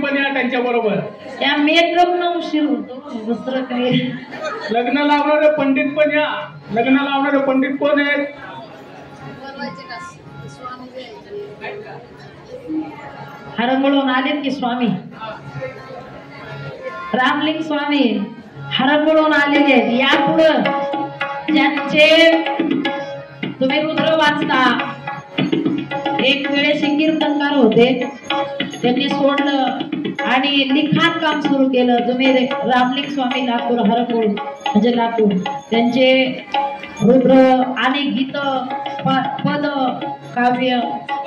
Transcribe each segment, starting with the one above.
पण या त्यांच्या बरोबर. त्या मेकअप न उशीर होतो दुसरं काही. लग्न लावणारे पंडित पण या. लग्न लावणारे पंडित कोण आहेत? हरंगळून आलेत की स्वामी रामलिंग स्वामी हरंगळून आलेले आहेत. या पुढं ज्यांचे तुम्ही रुद्र वाचता एक वेळेस कीर्तनकार होते त्यांनी सोडलं आणि लिखाण काम सुरू केलं. तुम्ही रामलिंग स्वामी लातूर हरंगळून म्हणजे लातूर त्यांचे रुद्र आणि गीत पद काव्य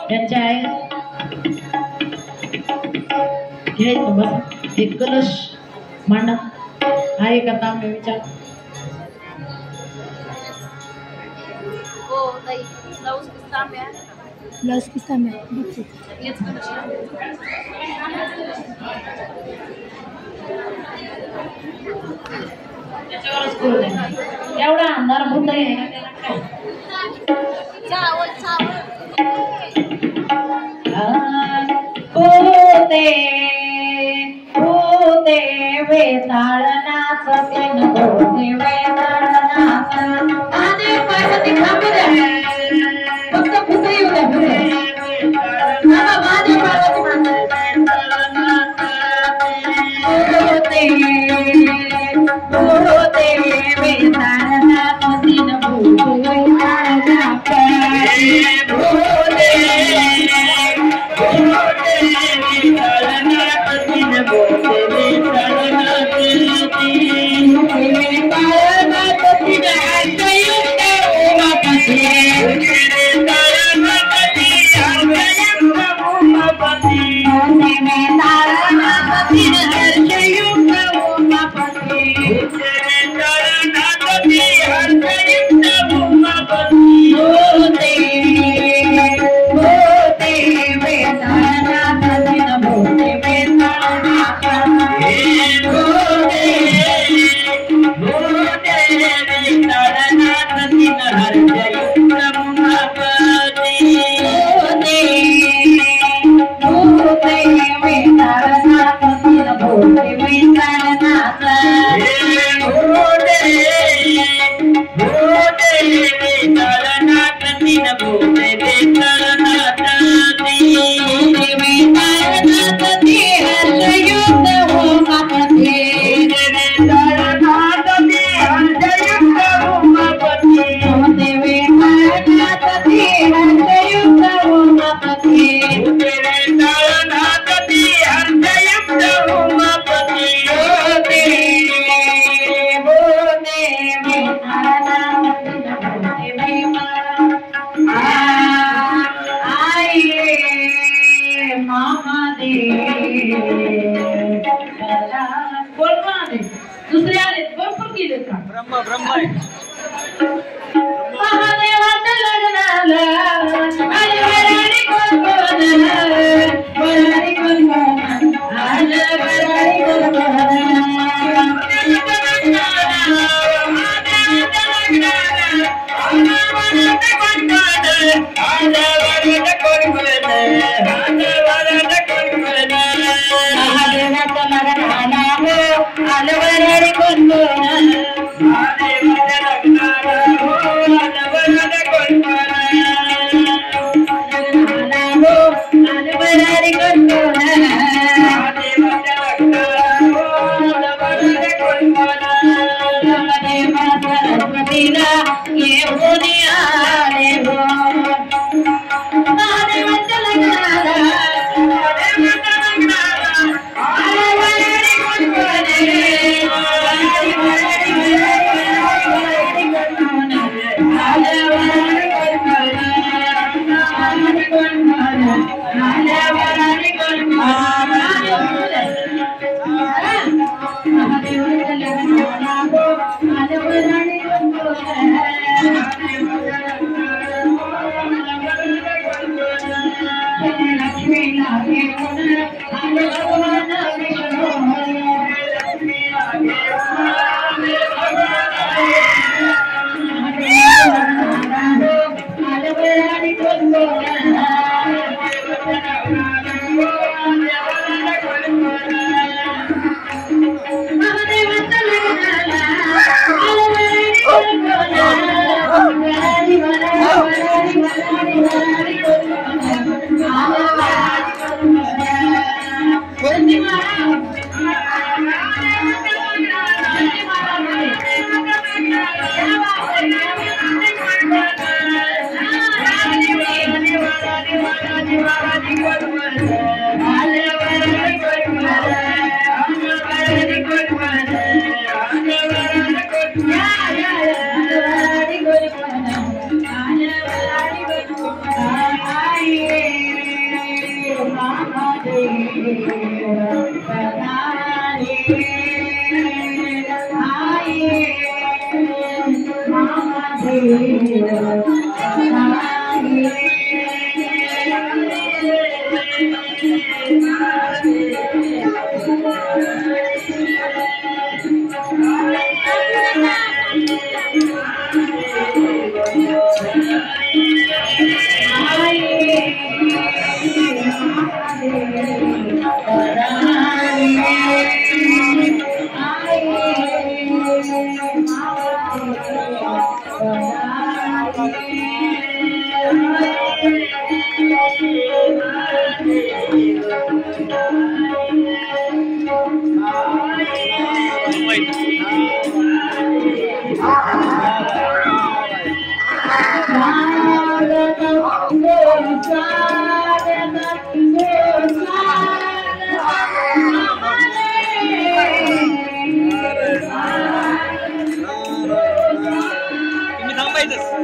त्यांचे आहे. घ्यायचं बस एक कलश मांडा आहे का नाम विचार. त्याच्यावरच करू दे. एवढा अंधार होत आहे होते वेताळनाच होते वेताळनाच आधी पार्वती थांबू द्या फक्त पुढे येऊ द्या पुढे आधी पार्वती होते वेताळनाच दिन भूत वेताळनाच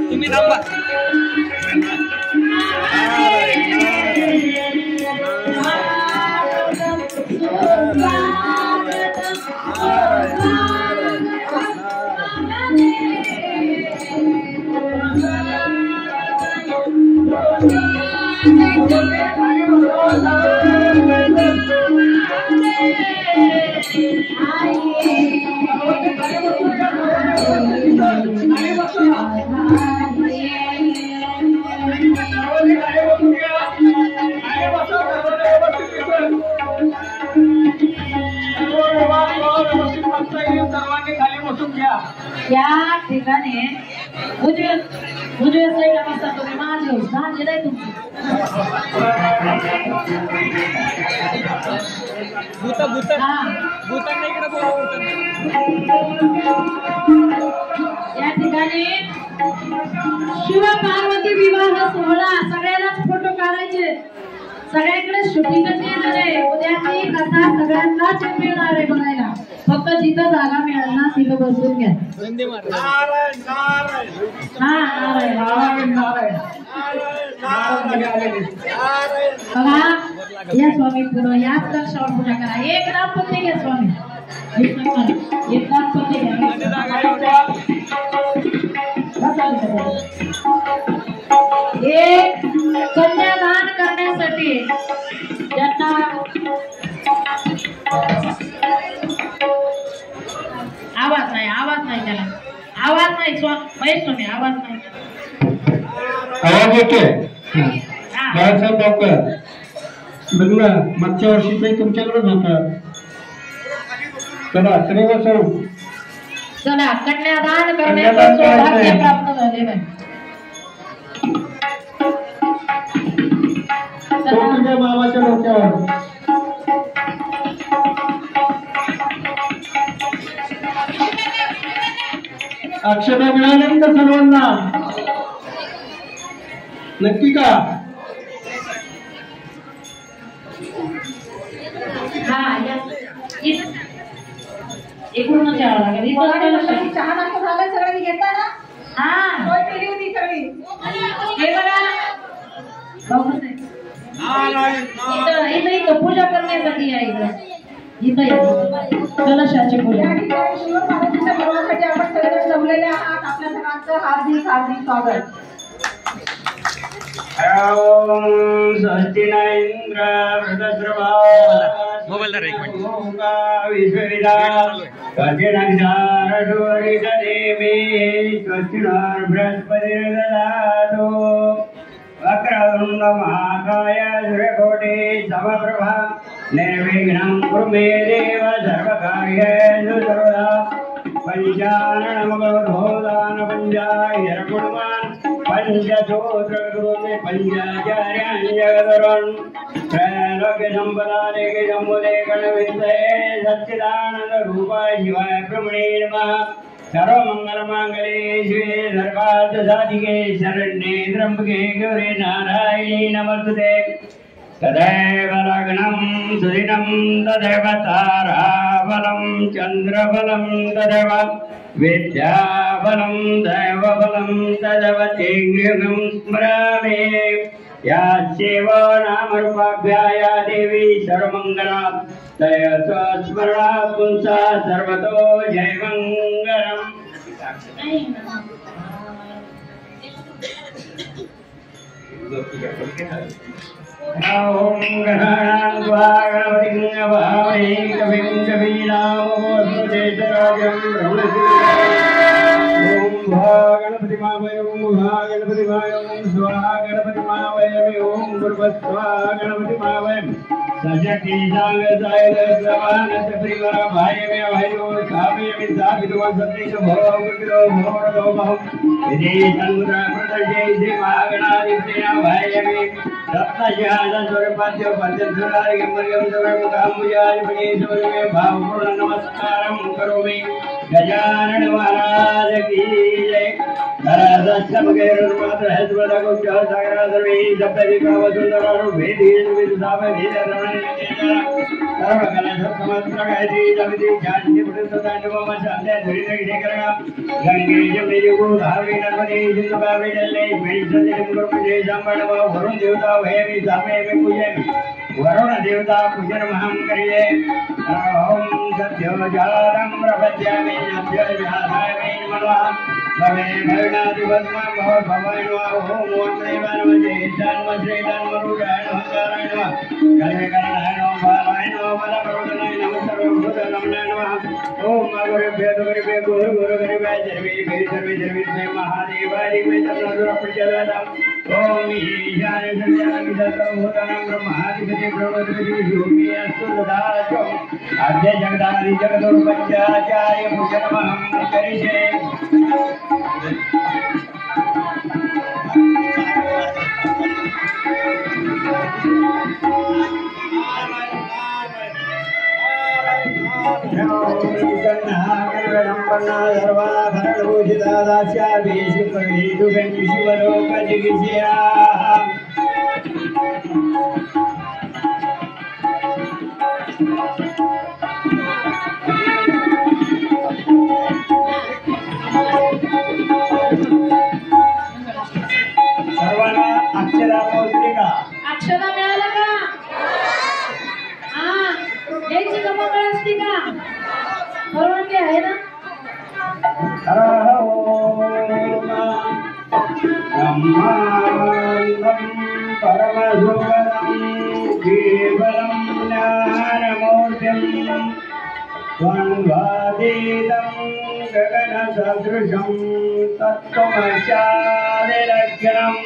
तुम्ही थांबा. या ठिकाणी उजव्या साईडला बसता तुम्ही माझे झाले नाही तुमची या ठिकाणी शिव पार्वती विवाह सोहळा सगळ्यांनाच फोटो काढायचे सगळ्यांकडे शूटिंगच येणार आहे उद्याची कथा सगळ्यांनाच मिळणार आहे बघायला फक्त जिथं जागा मिळेल ना तिथं बसून घ्या बघा या स्वामी पुढं याच लक्षावर पूजा करा एक दाम्पत्य घ्या स्वामी एक दाम्पत्य घ्या एक कन्यादान करण्यासाठी ज्यांना आवाज नाही त्याला आवाज नाही स्वामी आवाज नाही आवाज येतोय बाळासाहेब डॉक्टर लग्न मागच्या वर्षीच तुमच्याकडेच होतं चला चला कन्यादान करण्याचं सौभाग्य प्राप्त झाले नाही तुझ्या बाबाच्या डोक्यावर अक्षता मिळाल्या का सर्वांना नक्की का एकूणच यावं लागेल चहा नाश्ता झालाय सगळ्यांनी घेतला ना हा केली होती सगळी हे बघा इथं पूजा करण्यासाठी या इथं कलशाची पूजा या ठिकाणी शिव पार्वतीच्या विवाहासाठी आपण सगळे जमलेले आहात आपल्या सगळ्यांचं हार्दिक हार्दिक स्वागत स्वस्ति न इंद्र वृतश्रवा मोबाईल एक मिनिट विश्वविदा स्वस्ति नक्षारशोरितदेवी स्वस्ति न बृहस्पतिर्ददातु वक्रतुंड महाकाय सूर्यकोटि समप्रभा निर्विघ्नं कुरु मे देव सर्वकार्येषु सर्वदा पंचाननमगोधोदान पंचायर्कुर्वान् पंचसूत्रकृते पंचाचार्याञ्जगदरुन् त्रैलोक्यसम्पदानेके शम्भुदे गणविन्दये सच्चिदानन्दरूपाय शिवाय ब्रह्मणे नमः। सर्वमङ्गलमाङ्गल्ये शिवे सर्वार्थसाधिके शरण्ये त्र्यम्बके गौरी नारायणी नमोस्तुते। तदैव लग्नं सुदिनं तदैव ताराबलं चन्द्रबलं तदैव विद्याबलं दैवबलं तदैव तेङ्गं स्मरामि। यास्यैव नामरूपाभ्या या देवी सर्वमङ्गला तया स्वस्मरणात् पुंसा सर्वतो जयमङ्गलम्। ओम गणानां गणपतिं भावये कविं कवीनामोऽस्मदेतराजं ब्रह्मणस्पतिं ओम गणपति मावये ओम गणपति मावये ओम स्वाहा गणपति मावये ओम गुरुस्वाहा गणपति मावये सजकी सांग सायद समान परिवार भाई में भाई और सामे में साबितवा सत्य भव गुरो भव भव यदि संग्रह प्रदर्शे से महागणाधिपतिना भाई में रत्न जहाज स्वरूपाद्य पंचधराय गमर्गम सर्वं कामयाय बनेश्वर में भावपूर्ण नमस्कारं करोमि। गजानन महाराज की जय। नरदशमगैर्मात्र हेतुवदगुच्छ सागरा सर्वे सप्तदिक्पावसुन्दरो वेदी विदुधावधीररमण सर्वकलशसमस्त्रगैति जगति शान्ति पुरुषदाण्डवम शान्ते धुरिदगिरिकरणा गंगे जमनिजुगु धावि नर्मदे सिन्धुकावि जले मेषदिं गुरुपजे संवणव वरुण देवता वयमि सामे में पूजे वरुण देवता पूजन महं करिये। ओम सत्यो जातं प्रपद्यामि सत्यो जातामि मनवा भवे भवनादिवत्मा भव भवायनो ओम ओमदेवाय नमः जन्म श्रीदान मरुडाय नमस्काराय नमः कले करणाय नमः बालाय नमः बलप्रवदनाय नमः सर्वभूत नमनाय नमः ओम गुरुभ्यो गुरु गुरु गुरुभ्यो सर्वे महादेवाय मे तन्नोर प्रचोदयात् ओम ईशान सर्वं सर्वभूतानां ब्रह्माधिपति प्रवदति भूमि अस्तु तदाचो अद्य जगदादि जगदोर पंचाचार्य पूजनमहं करिष्ये। सर्वांना अक्षरा पोहोचली का? अक्षरा मिळालं का? हा याची गमगळ असते का? परवानगी आहे ना? परमसुवरं केवलं ज्ञानमूर्तिं द्वन्द्वातीतं गगनसदृशं तत्त्वमस्यादिलक्षणम्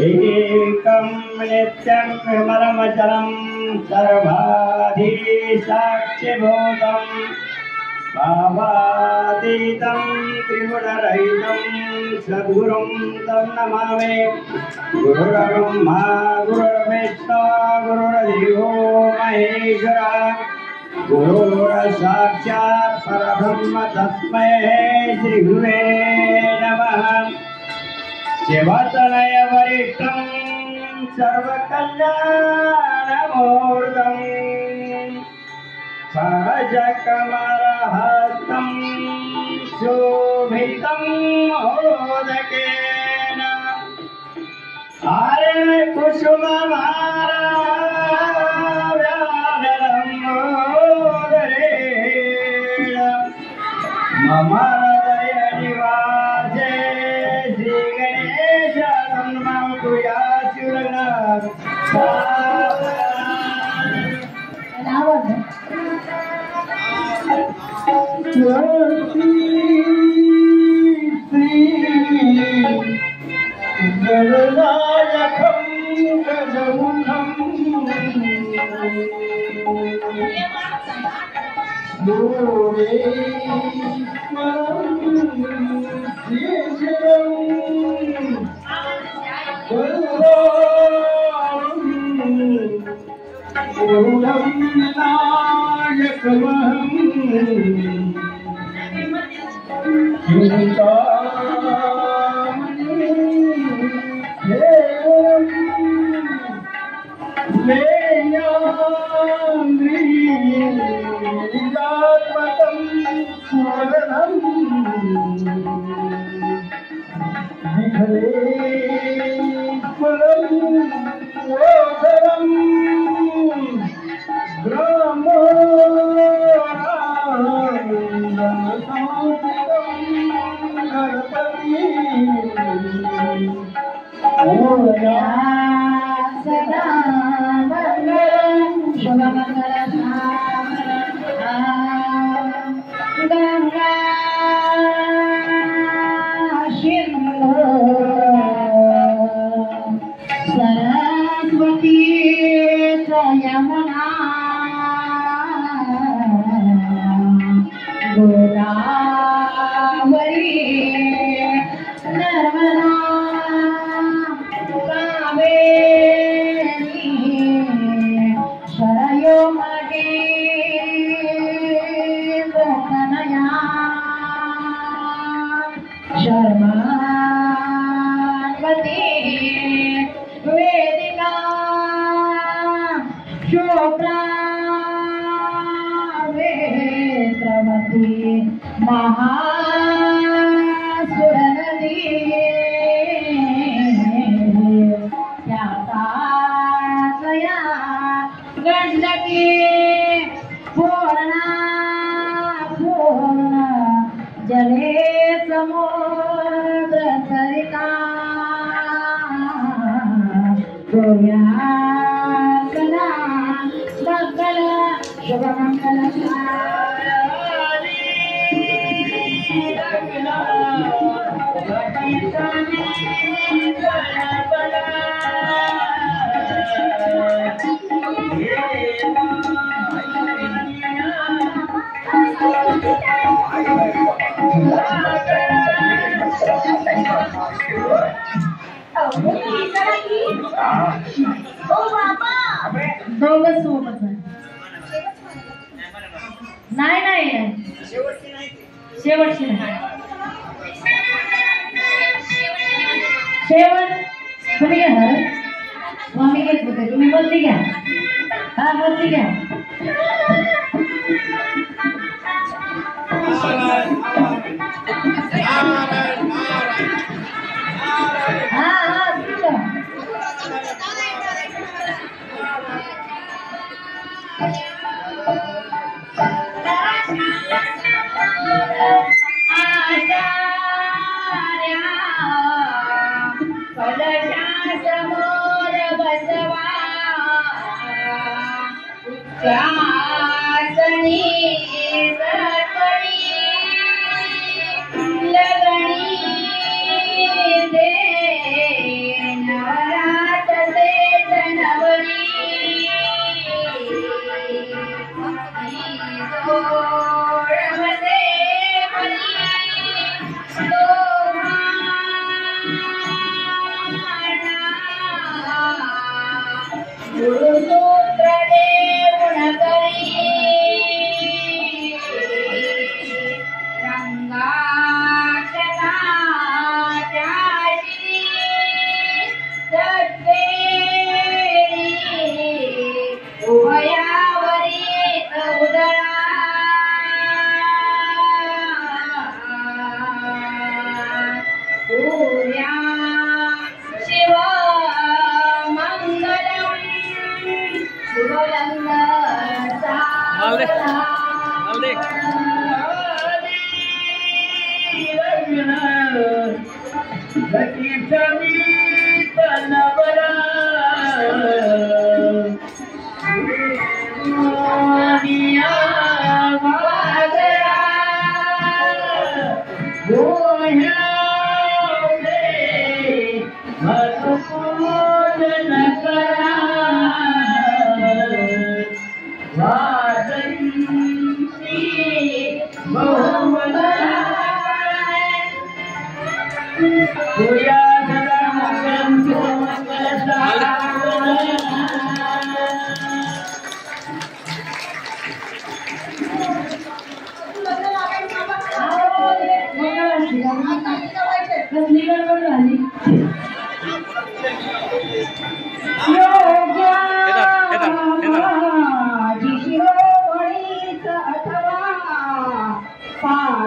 एकं नित्यं विमलमचलं सर्वाधिसाक्षिभूतम् भावातीतं त्रिगुणरहितं सद्गुरुं तं नमामि। गुरुर्ब्रह्मा गुरुर्विष्णु गुरुर्देवो महेश्वरः गुरुर्साक्षात् परब्रह्म तस्मै श्रीगुरुवे नमः। शिवतनय वरिष्ठं सर्वकल्याणमूर्तं सहजकमलहस्तं शोभितं मोदकेन कुसुममालाव्यालम्बोदरेण मम हृदय निवासे श्रीगणेश सन्मतु याचुरनाथ गणनायकं गजमुखं भुवनेश्वरं शेषं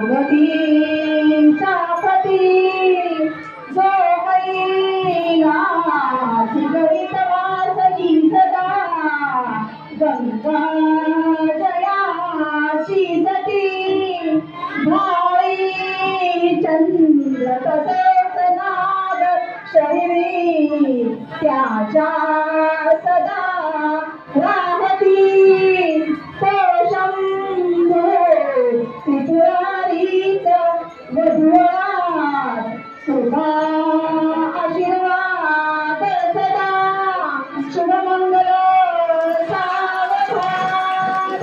पार्वतीचा पती जो मैना गणित वासनी सदा गंगा जयाची सती भाई चंद्र तसेच नाग शैवी त्याच्या सदा राहती शंभो त्रिपुरारीच वधुवात तुझा आशीर्वाद सदा शुभमंगल सावधान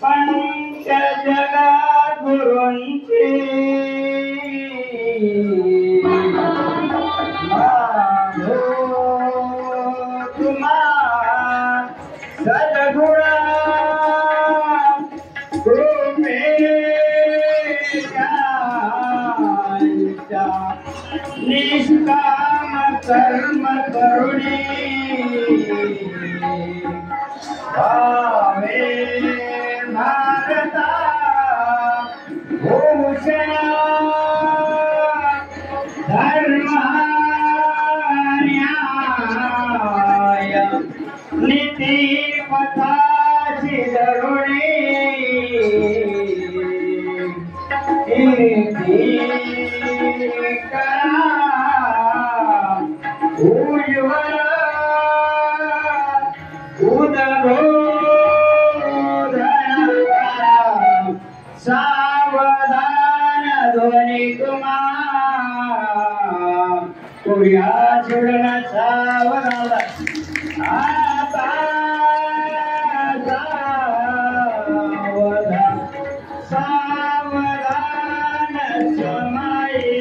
पंच जगात गुरूंची तुम्हा सद्गुणा कृपेच्या निष्काम कर्म करुणी भावे भारता भूषण धर्मान्याय नीती पथाची धरुणी करा उज्ज्वल उदबोधन सावधान ध्वनी कुमार पुऱ्या चुडन सावधान आता सावधान समाये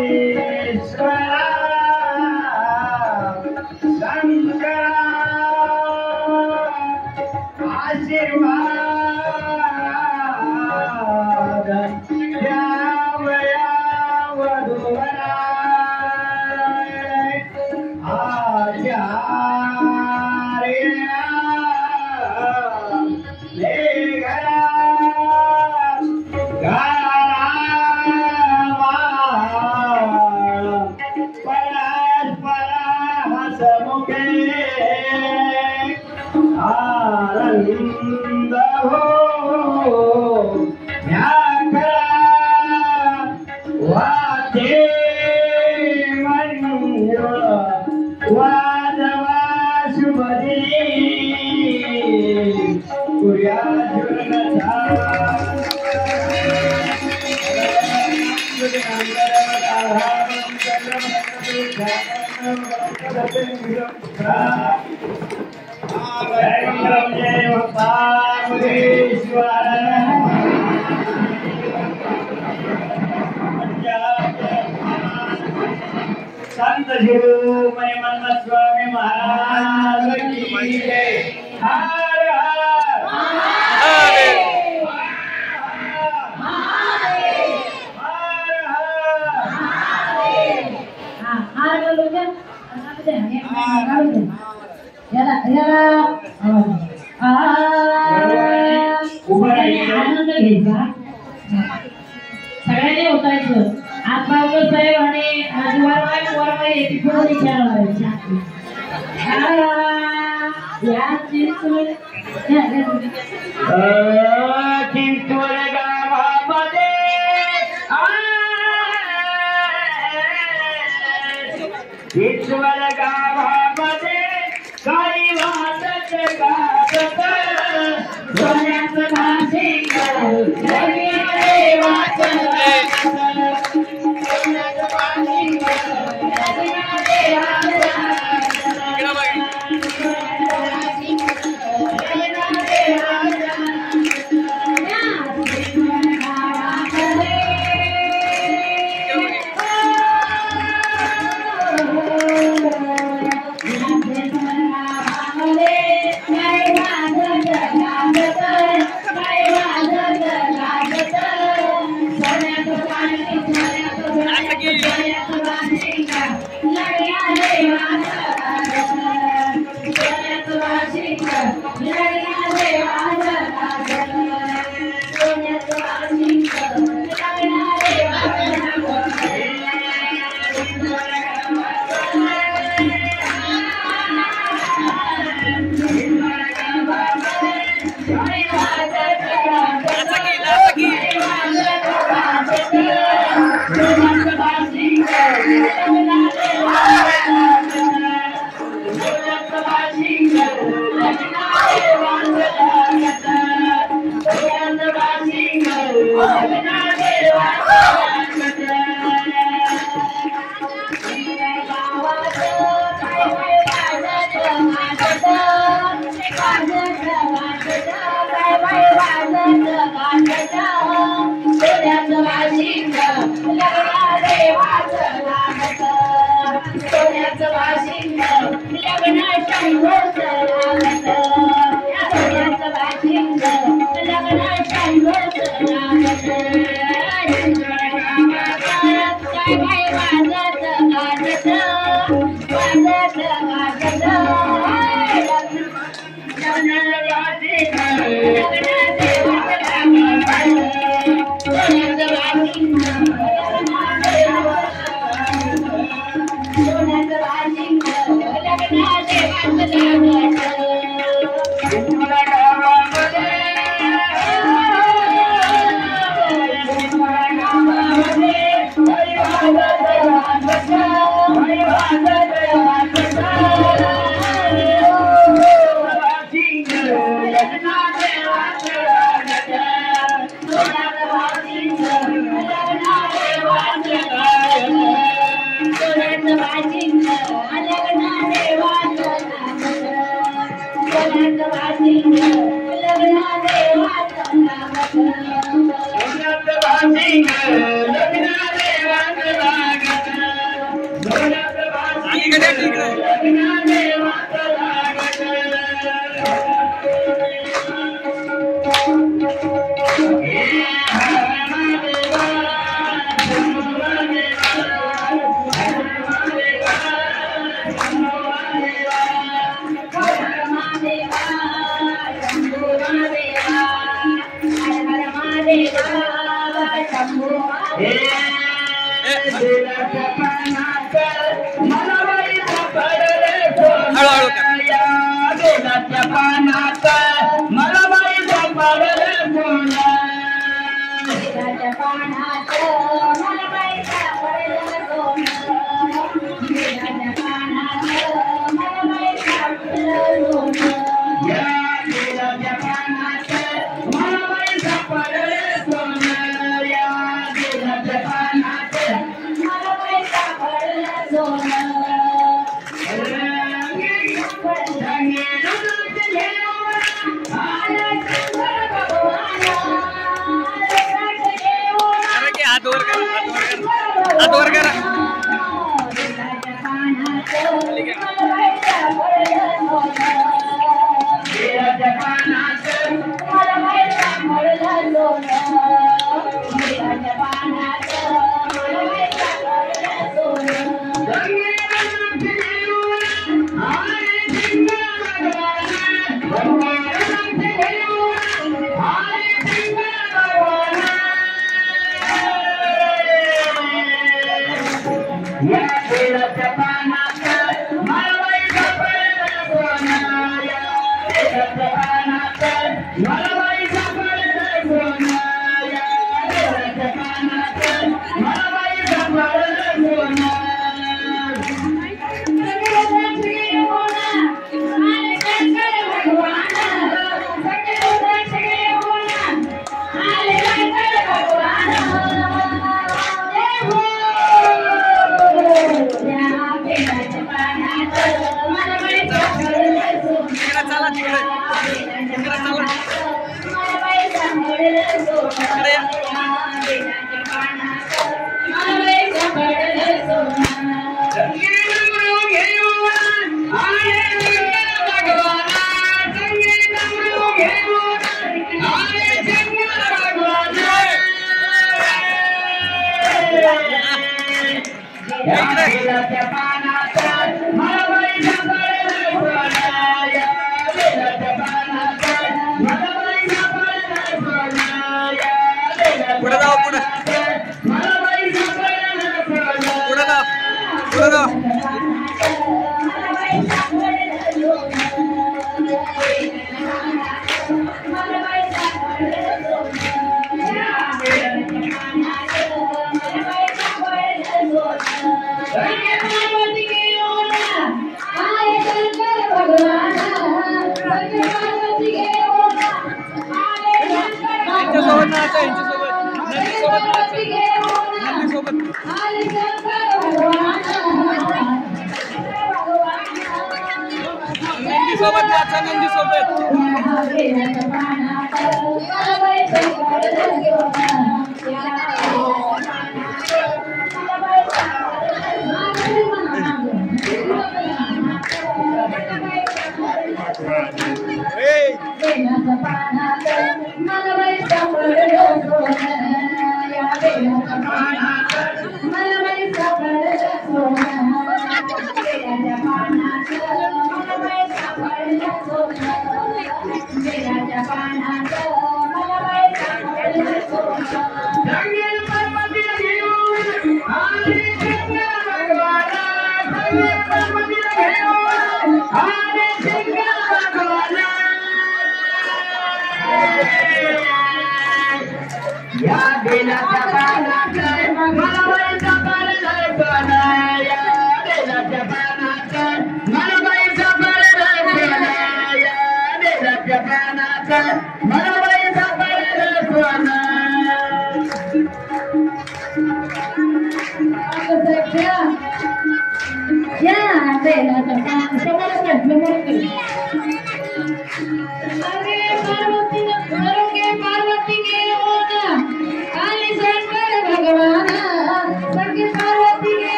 सिद्धेश्वरा आशीर्वाद द्यावया वधूवरा आचार्या लेखरा गारावा परस्परा हसमुखे आनंद हो वाद्ये मंजुळ वाजवा शुभदिनी पुऱ्या झुलनचा संत शिरोमणी मन्मथ स्वामी महाराज की जय। हर हर हार बोलू द्या याला याला आनंद घ्यायचा सगळ्यांनी होतायचं आत्मावकर साहेब आणि वरमाई याची पुढे विचारायची चिंचवड गावामध्ये चिंचवड गावामध्ये काही वाटत गात सोन्याचं भाषिक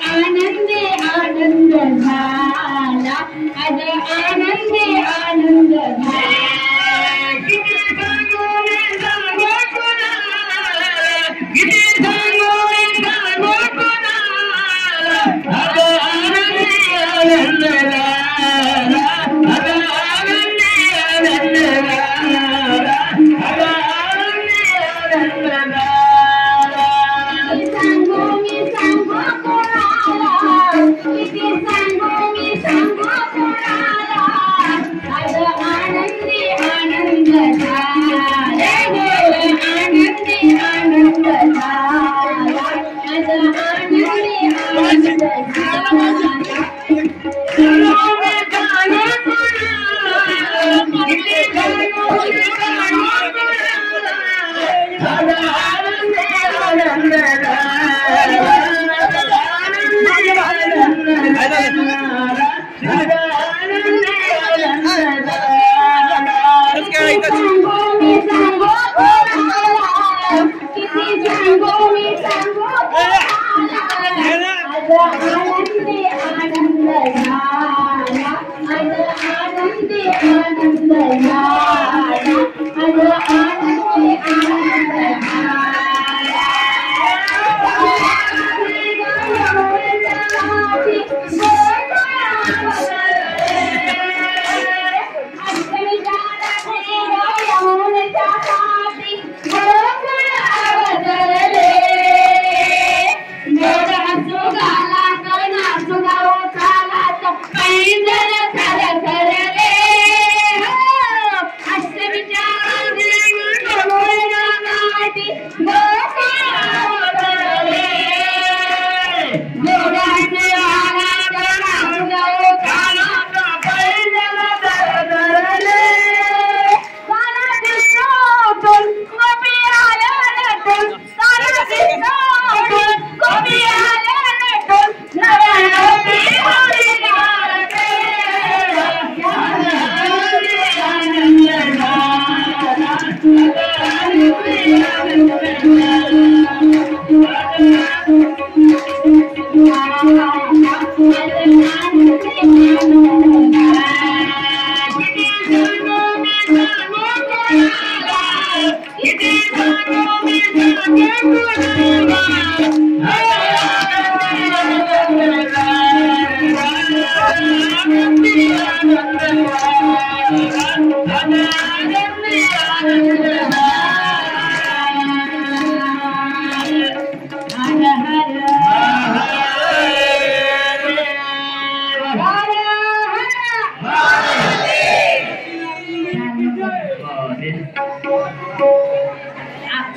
आनंद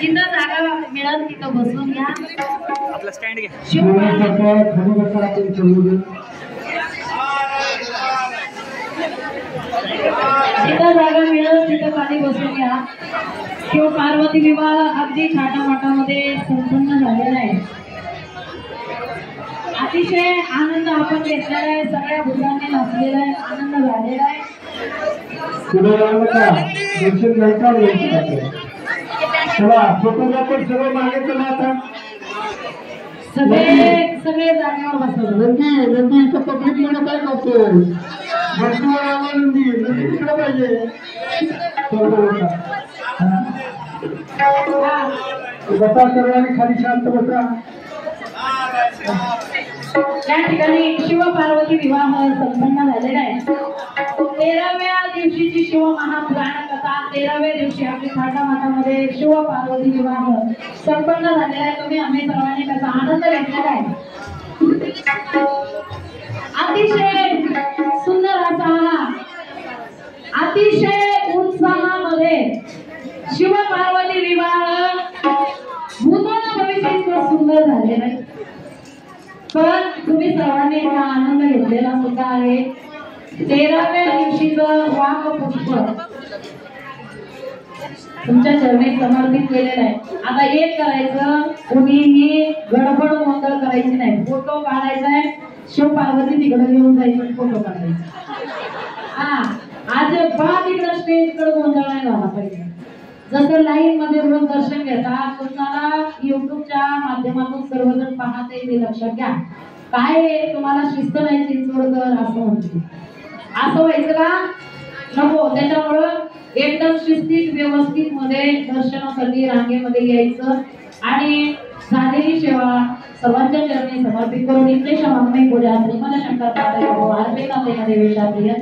जिथं जागा मिळेल तिथं बसून घ्या. आपला स्टँड घ्या. जिथं जागा मिळेल तिथं खाली बसून घ्या. शिव पार्वती विवाह अगदी थाटामाटामध्ये संपन्न झालेला आहे. अतिशय आनंद आपण घेतलेला आहे. सगळ्या भुजांनी नाचलेला आहे. आनंद झालेला आहे. सगळे जागेवर बसवलं. काय करतो पाहिजे बसा सर्वांनी खाली शांत बसा. या ठिकाणी शिव पार्वती विवाह संपन्न झालेला आहे. 13व्या दिवशीची शिव महापुराण कथा 13व्या दिवशी आपली थाटामाटामध्ये शिव पार्वती विवाह संपन्न झालेला आहे. तुम्ही आम्ही सर्वांनी त्याचा आनंद घेतलेला आहे. अतिशय सुंदर असा अतिशय उत्साहामध्ये शिव पार्वती विवाह भूतोन भविष्य सुंदर झालेला आहे. पण तुम्ही सर्वांनी हा आनंद घेतलेला सुद्धा आहे. 13व्या दिवशीचं वाघ पुष्प तुमच्या चरणी समर्पित केलेलं आहे. आता एक करायचं, कुणीही गडबड गोंधळ करायची नाही. फोटो काढायचा आहे. शिव पार्वती तिकडे घेऊन जायचं, फोटो काढायचा. हा आज तिकडे स्टेजकडे गोंधळ नाही झाला पाहिजे. जसं लाईव्ह मध्ये रोज दर्शन घेतात तुम्हाला युट्यूबच्या माध्यमातून सर्वजण पाहते ते लक्षात घ्या. काय तुम्हाला शिस्त नाही चिंचवडकर असं म्हणते. असं व्हायचं का नको. त्याच्यामुळं एकदम शिस्तीत व्यवस्थित मध्ये दर्शनासाठी रांगेमध्ये यायचं आणि झालेली सेवा सर्वांच्या चरणी समर्पित करून इथले शंकर पूजा श्रीमद शंकर पादयो आर्पेना देवी शास्त्रीय